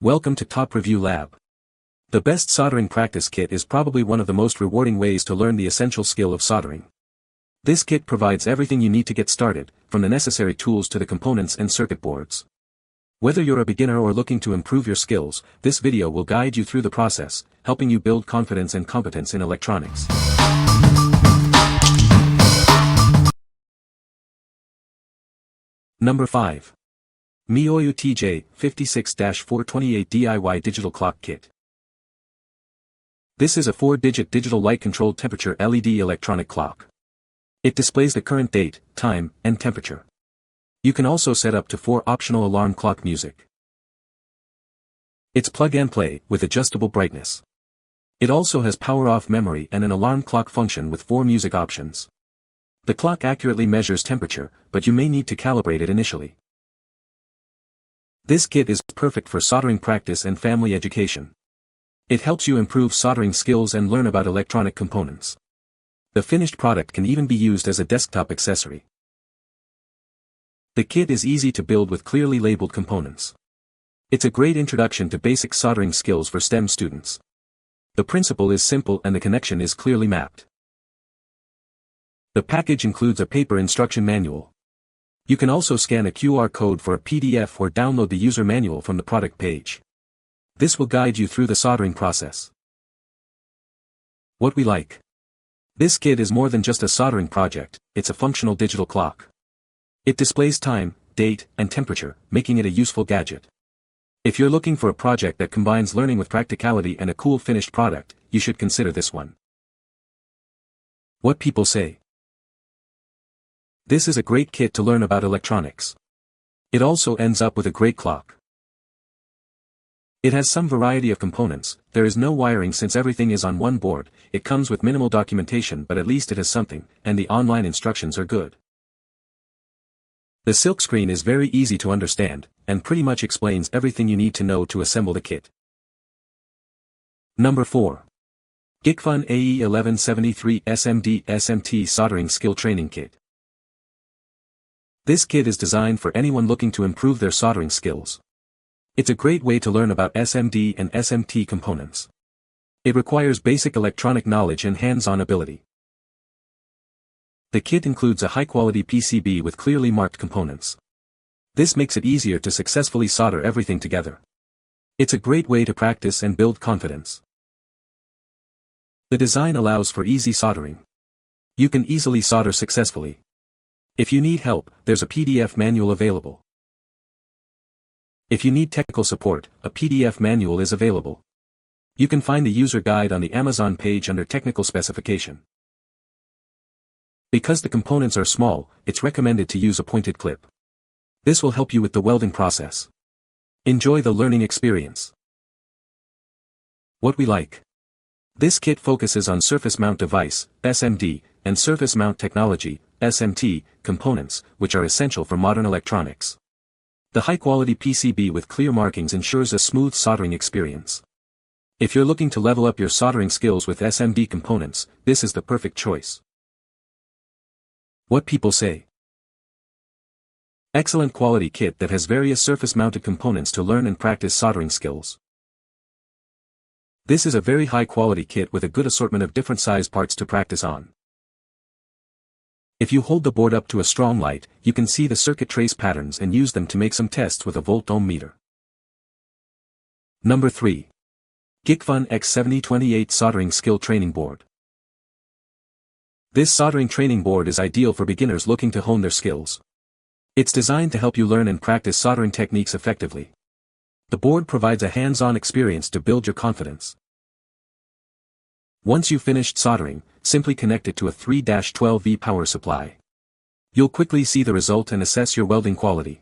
Welcome to Top Review Lab. The best soldering practice kit is probably one of the most rewarding ways to learn the essential skill of soldering. This kit provides everything you need to get started, from the necessary tools to the components and circuit boards. Whether you're a beginner or looking to improve your skills, this video will guide you through the process, helping you build confidence and competence in electronics. Number 5. MiOYOOW TJ56-428 DIY Digital Clock Kit. This is a 4-digit digital light-controlled temperature LED electronic clock. It displays the current date, time, and temperature. You can also set up to 4 optional alarm clock music. It's plug and play, with adjustable brightness. It also has power-off memory and an alarm clock function with 4 music options. The clock accurately measures temperature, but you may need to calibrate it initially. This kit is perfect for soldering practice and family education. It helps you improve soldering skills and learn about electronic components. The finished product can even be used as a desktop accessory. The kit is easy to build with clearly labeled components. It's a great introduction to basic soldering skills for STEM students. The principle is simple and the connection is clearly mapped. The package includes a paper instruction manual. You can also scan a QR code for a PDF or download the user manual from the product page. This will guide you through the soldering process. What we like. This kit is more than just a soldering project, it's a functional digital clock. It displays time, date, and temperature, making it a useful gadget. If you're looking for a project that combines learning with practicality and a cool finished product, you should consider this one. What people say. This is a great kit to learn about electronics. It also ends up with a great clock. It has some variety of components, there is no wiring since everything is on one board, it comes with minimal documentation but at least it has something, and the online instructions are good. The silkscreen is very easy to understand, and pretty much explains everything you need to know to assemble the kit. Number 4. Gikfun AE1173 SMD SMT Soldering Skill Training Kit. This kit is designed for anyone looking to improve their soldering skills. It's a great way to learn about SMD and SMT components. It requires basic electronic knowledge and hands-on ability. The kit includes a high-quality PCB with clearly marked components. This makes it easier to successfully solder everything together. It's a great way to practice and build confidence. The design allows for easy soldering. You can easily solder successfully. If you need help, there's a PDF manual available. If you need technical support, a PDF manual is available. You can find the user guide on the Amazon page under Technical Specification. Because the components are small, it's recommended to use a pointed clip. This will help you with the welding process. Enjoy the learning experience. What we like. This kit focuses on surface mount device, SMD, and surface mount technology, SMT, components, which are essential for modern electronics. The high-quality PCB with clear markings ensures a smooth soldering experience. If you're looking to level up your soldering skills with SMD components, this is the perfect choice. What people say. Excellent quality kit that has various surface-mounted components to learn and practice soldering skills. This is a very high-quality kit with a good assortment of different size parts to practice on. If you hold the board up to a strong light, you can see the circuit trace patterns and use them to make some tests with a volt-ohm meter. Number 3. Gikfun X7028 Soldering Skill Training Board. This soldering training board is ideal for beginners looking to hone their skills. It's designed to help you learn and practice soldering techniques effectively. The board provides a hands-on experience to build your confidence. Once you've finished soldering, simply connect it to a 3-12V power supply. You'll quickly see the result and assess your welding quality.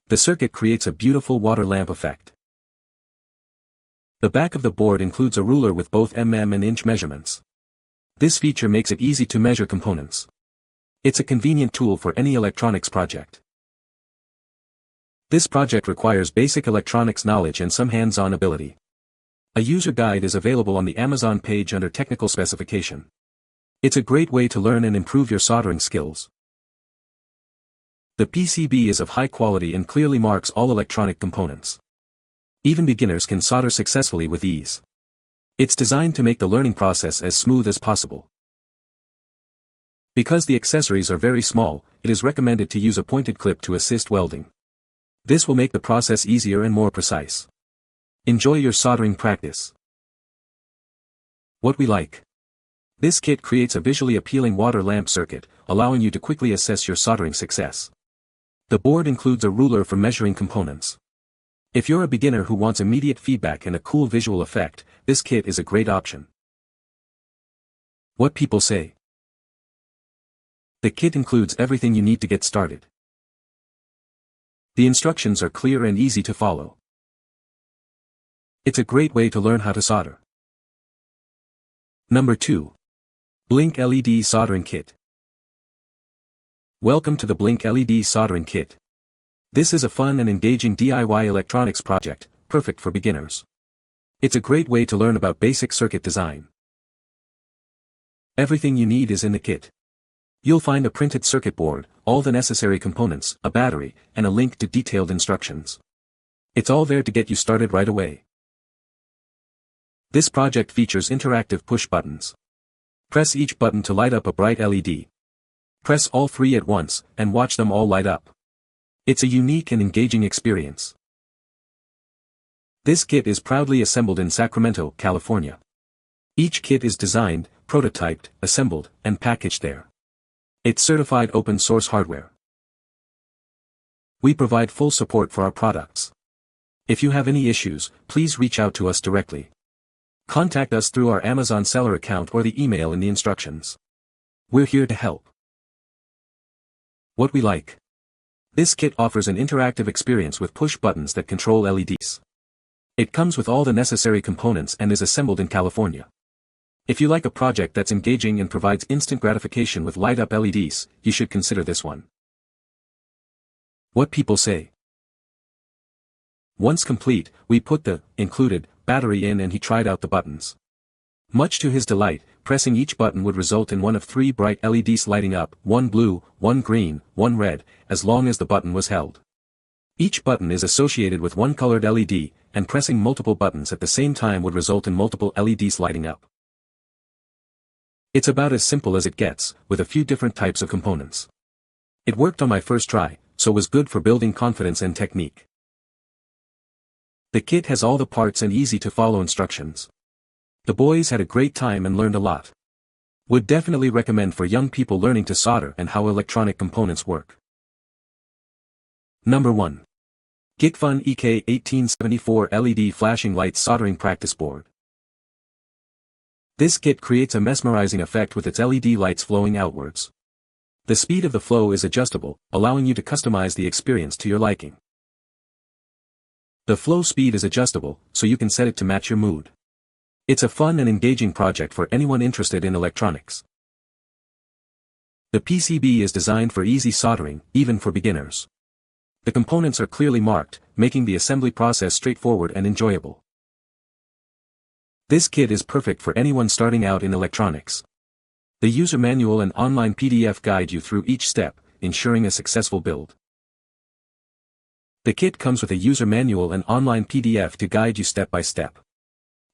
The circuit creates a beautiful water lamp effect. The back of the board includes a ruler with both mm and inch measurements. This feature makes it easy to measure components. It's a convenient tool for any electronics project. This project requires basic electronics knowledge and some hands-on ability. A user guide is available on the Amazon page under Technical Specification. It's a great way to learn and improve your soldering skills. The PCB is of high quality and clearly marks all electronic components. Even beginners can solder successfully with ease. It's designed to make the learning process as smooth as possible. Because the accessories are very small, it is recommended to use a pointed clip to assist welding. This will make the process easier and more precise. Enjoy your soldering practice. What we like. This kit creates a visually appealing water lamp circuit, allowing you to quickly assess your soldering success. The board includes a ruler for measuring components. If you're a beginner who wants immediate feedback and a cool visual effect, this kit is a great option. What people say. The kit includes everything you need to get started. The instructions are clear and easy to follow. It's a great way to learn how to solder. Number 2. Blink LED Soldering Kit. Welcome to the Blink LED Soldering Kit. This is a fun and engaging DIY electronics project, perfect for beginners. It's a great way to learn about basic circuit design. Everything you need is in the kit. You'll find a printed circuit board, all the necessary components, a battery, and a link to detailed instructions. It's all there to get you started right away. This project features interactive push buttons. Press each button to light up a bright LED. Press all 3 at once, and watch them all light up. It's a unique and engaging experience. This kit is proudly assembled in Sacramento, California. Each kit is designed, prototyped, assembled, and packaged there. It's certified open source hardware. We provide full support for our products. If you have any issues, please reach out to us directly. Contact us through our Amazon seller account or the email in the instructions. We're here to help. What we like. This kit offers an interactive experience with push buttons that control LEDs. It comes with all the necessary components and is assembled in California. If you like a project that's engaging and provides instant gratification with light-up LEDs, you should consider this one. What people say. Once complete, we put the included battery in and he tried out the buttons. Much to his delight, pressing each button would result in one of 3 bright LEDs lighting up, 1 blue, 1 green, 1 red, as long as the button was held. Each button is associated with one colored LED, and pressing multiple buttons at the same time would result in multiple LEDs lighting up. It's about as simple as it gets, with a few different types of components. It worked on my first try, so was good for building confidence and technique. The kit has all the parts and easy-to-follow instructions. The boys had a great time and learned a lot. Would definitely recommend for young people learning to solder and how electronic components work. Number 1. Gikfun EK1874 LED Flashing Lights Soldering Practice Board. This kit creates a mesmerizing effect with its LED lights flowing outwards. The speed of the flow is adjustable, allowing you to customize the experience to your liking. The flow speed is adjustable, so you can set it to match your mood. It's a fun and engaging project for anyone interested in electronics. The PCB is designed for easy soldering, even for beginners. The components are clearly marked, making the assembly process straightforward and enjoyable. This kit is perfect for anyone starting out in electronics. The user manual and online PDF guide you through each step, ensuring a successful build. The kit comes with a user manual and online PDF to guide you step by step.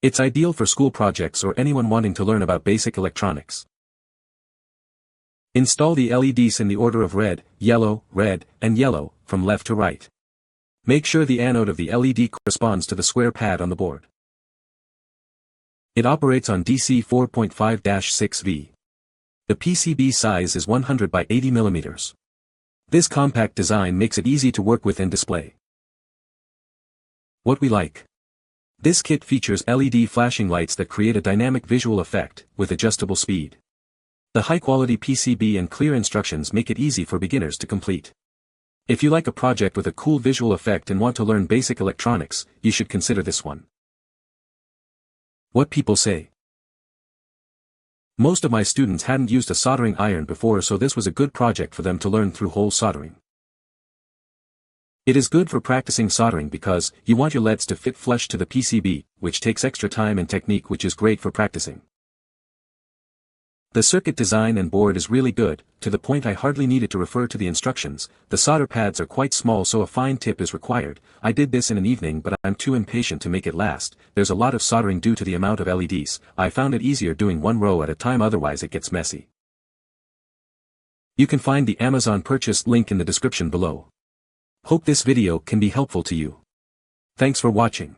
It's ideal for school projects or anyone wanting to learn about basic electronics. Install the LEDs in the order of red, and yellow, from left to right. Make sure the anode of the LED corresponds to the square pad on the board. It operates on DC 4.5-6V. The PCB size is 100 by 80 mm. This compact design makes it easy to work with and display. What we like. This kit features LED flashing lights that create a dynamic visual effect, with adjustable speed. The high-quality PCB and clear instructions make it easy for beginners to complete. If you like a project with a cool visual effect and want to learn basic electronics, you should consider this one. What people say. Most of my students hadn't used a soldering iron before, so this was a good project for them to learn through hole soldering. It is good for practicing soldering because you want your LEDs to fit flush to the PCB, which takes extra time and technique, which is great for practicing. The circuit design and board is really good, to the point I hardly needed to refer to the instructions. The solder pads are quite small, so a fine tip is required. I did this in an evening, but I'm too impatient to make it last. There's a lot of soldering due to the amount of LEDs. I found it easier doing one row at a time, otherwise it gets messy. You can find the Amazon purchase link in the description below. Hope this video can be helpful to you. Thanks for watching.